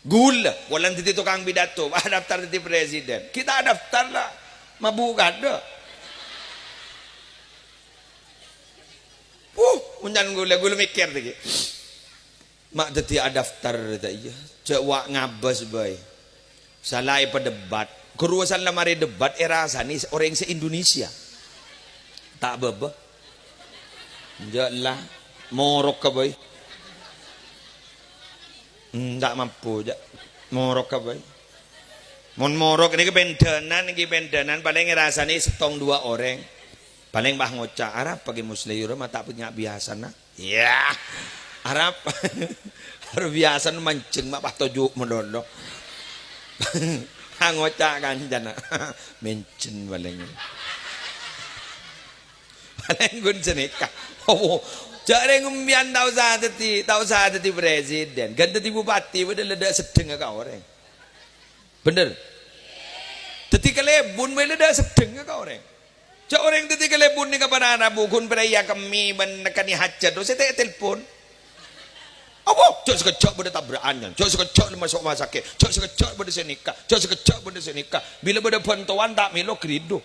Gula, walang titi tukang bidato, daftar titi presiden. Kita daftar lah, mabukad dah. Unyan gula mikir lagi. Mak titi daftar tadi. Cewak ngabas bay. Salah debat. Keruasan lamari debat era sani orang se-Indonesia. Tak beba. Jalah morok ka bay. Tak mampu je. Morok ka bay. Mon morok ini kebendanan paling rasanya setong dua orang. Paling bah ngocak Arab pagi musliur mah tak punya biasa nah. Ya. Arab harus biasa mancing mak bah tojuk mendono. Ngocak kan jana. Mencen paling. Paling gun senika. Oh. Jare ngumbian tau sah tadi presiden. Ganti tadi bupati udah leda sedeng ka orang. Bener. Tadi kelebun we leda sedeng ka orang. Cak orang tadi kelebun ni kepada anak bukun peraya kami menekani hajat. Saya telepon. Apa? Cak sekejap pada tabrakan kan. Cak sekejap masuk rumah sakit. Cak sekejap pada senikah. Cak sekejap pada senikah. Bila pada bantuan tak milo kerido.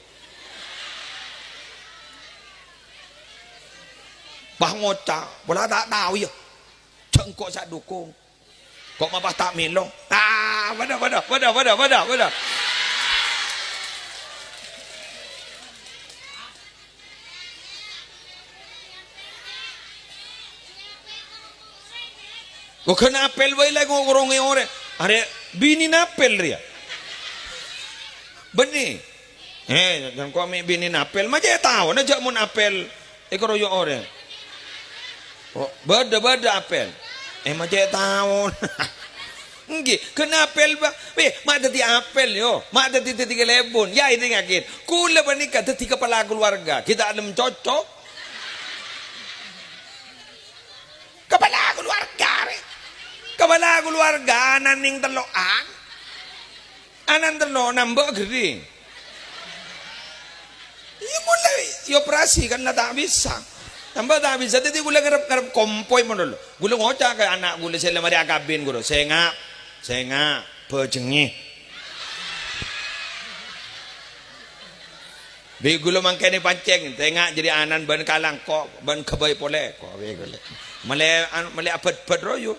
Bah ngocak, bola tak tahu ya. Cengkok sak dukung. Kok mabah tak milo. Pada. Kok kena apel bae lagi ngorong orang. Are bini napel dia. Benih. Jangan kau ambil bini napel. Macam tahu nak jak mun apel. Keroyok orang. Oh, beda apel. Macam tahu. Nggih, kena apel ba? Mak tadi apel yo. Mak tadi kelebon. Ya ini ngakin. Kula bernikah tadi kepala keluarga. Kita ada mencocok. Kepala keluarga naning telokan. Anan telo nambah gering. Ya mulai operasi kan lah tak bisa. Tambah tak bisa tadi gula garap kompoi mon dulu. Gula ngocak ke anak gula saya lemari akabin guru. Saya ngap pejengih. Bi gula mangke ni pancing, tengak jadi anan ban kalang kok ban kebai pole kok we gula. Male apet royo.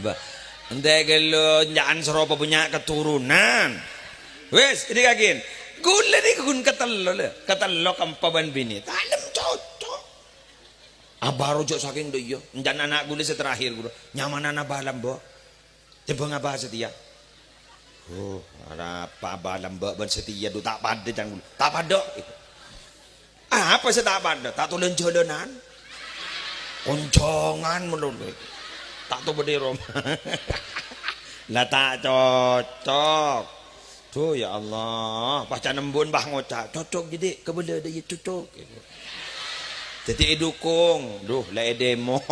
Ba. Ente kalau jangan seropa punya keturunan. Wes, ini kakin. Gula ni kun katelo kampaban bini. Talem cocok. Baru jok saking doyo. Jangan anak gula seterakhir gula. Nyaman anak balam bo. Coba ngapa setia. Ada apa balam bo ban setia do tak pada jangan gula. Tak pada. Apa sih tak pada? Tak tulen jalanan. Koncongan menurut. Tak tahu berdiri lah tak cocok tuh ya Allah baca nembun bah ngocak cocok jadi kebela dia cocok jadi dukung duh lah demo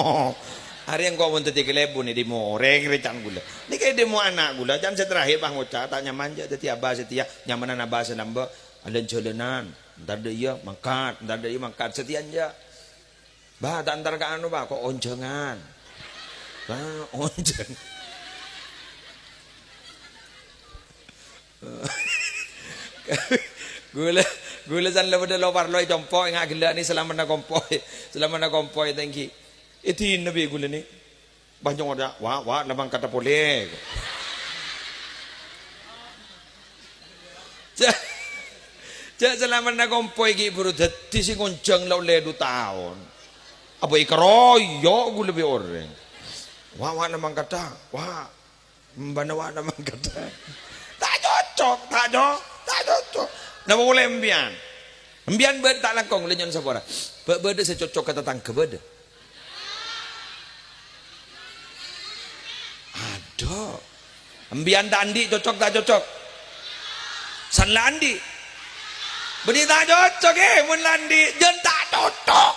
hari yang kau mau tadi kelebun ni demo orang recan gula ni kayak demo anak gula jangan terakhir bah ngocak tak nyaman je jadi abah setia nyamanan abah senamba ada jalanan ntar dia mangkat setia aja bah tak antar ke anu bah kok oncengan onceng gula san pada lo parloi compoi ngak gila ni selama na kompoi thank you itu nabi gula ni banyak ada wah labang kata boleh jak selama na kompoi ki buru dadi sing ngonceng lo le 2 tahun apa ikroyo gula be orang wah labang kata wah mbanawa labang kata tak cocok. Nama boleh embian ber tak langkong lenyon sabora. Berde secocok kata tangke berde. Ada. Embian tak andi cocok tak cocok. San landi. Beri tak cocok mun landi jen tak cocok.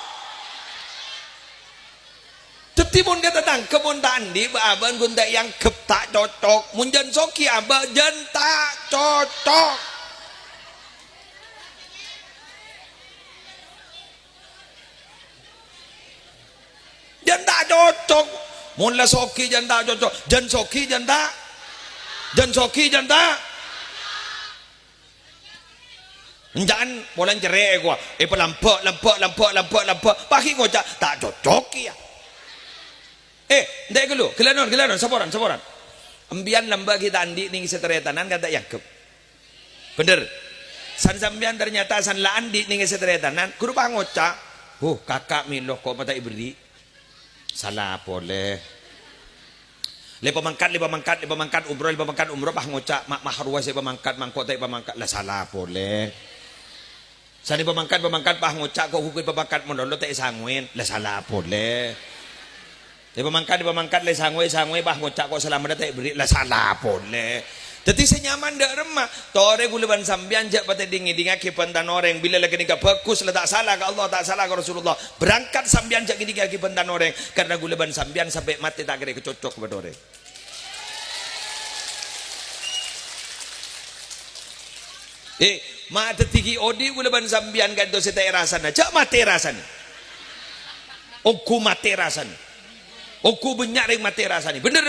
Tetimun kata tangke mun tak andi aban gun tak yang kep tak cocok. Mun jen soki aba jen tak cocok. Jen tak cocok. Mun la soki janta cocok, jan soki janta. Jan soki janta. Jangan bolan cerai gua. Pelampak. Pagi ngocak tak cocok ya. Ndek dulu, kelanon, saboran. Ambian lamba kita andi ning seteretanan kata Yakub. Bener. San sambian ternyata san la andi ning seteretanan, kudu pangocak. Kakak milo kok mata ibri. Salah boleh. Le pamangkat umroh pah ngocak mak mahrua se pamangkat mangkot tai pamangkat lah salah boleh. Sani pamangkat pah ngocak kok hukui pamangkat mondolo tai sangwen lah salah boleh. Le pamangkat le sangwe pah ngocak kok selamat tai beri lah salah boleh. Jadi senyaman dak remah. Tore guleban sambian jak pate dingi ke pentan orang bila lagi nikah bagus lah tak salah ke Allah tak salah ke Rasulullah. Berangkat sambian jak gini ke pentan orang karena guleban sambian sampai mati tak kira kecocok kepada orang. Mata tiki odi guleban sambian kan dosa tak rasana. Jak mati rasani. Oku mati rasani. Oku banyak yang mati rasani. Bener.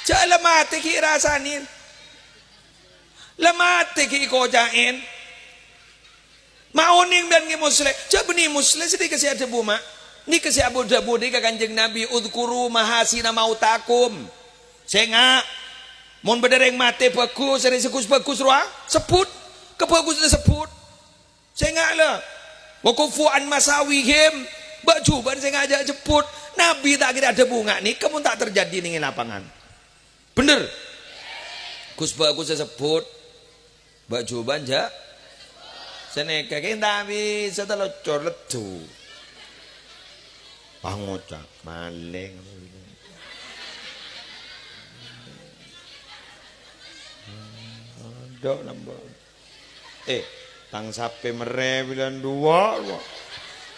Cak lemate ki rasanin. Lemate ki kojain. Mauning dan ki muslim. Cak beni muslim sedih kasi ada buma. Ni kasi abu dabu ni ka kanjeng Nabi udhkuru mahasina mautakum. Senga mon bedereng mate bagus, sering sekus bagus ruang sebut. Kebagus sebut. Senga lah. Wa kufuan masawihim. Baju ban senga aja jemput. Nabi tak kira ada bunga ni kamu tak terjadi ning lapangan. Bener. Gus bagus sebut. Baju banja. Seneka kita bisa telocor ledu. Pangocak maling. Ada nambah. Tang sape mere bilang dua.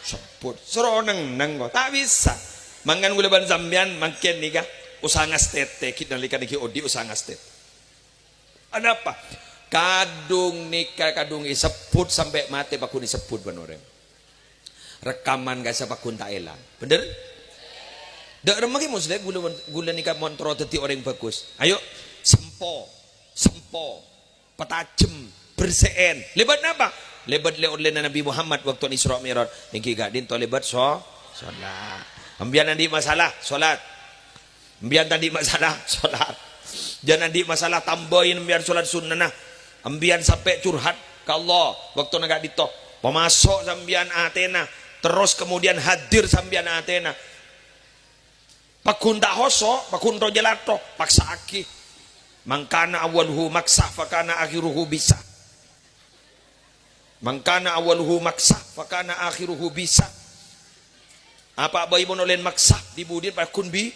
Sebut seroneng kok tak bisa. Mangan guleban sambian makin nikah. Usaha ngastete kita nalika niki odi usaha ngastet. Ada apa? Kadung nikah kadung sebut sampai mati pakun disebut banorem. Rekaman gak sapakun tak elang. Bener? Dak remagi muslim gula nikah montro dadi orang bagus. Ayo sempo petajem berseen. Lebat apa? Lebat le oleh Nabi Muhammad waktu Isra Mi'raj. Niki gak din to lebat salat. Ambian andi masalah salat. Ambian tadi masalah solat. Jangan di masalah tambahin biar solat sunnah. Ambian sampai curhat ke Allah waktu naga dito. Pemasok sambian Athena. Terus kemudian hadir sambian Athena. Pakun tak hoso, pakun to jelato, paksa aki. Mangkana awalhu maksah, fakana akhiruhu bisa. Mangkana awalhu maksah, fakana akhiruhu bisa. Apa bayi monolen maksah dibudin pakun bi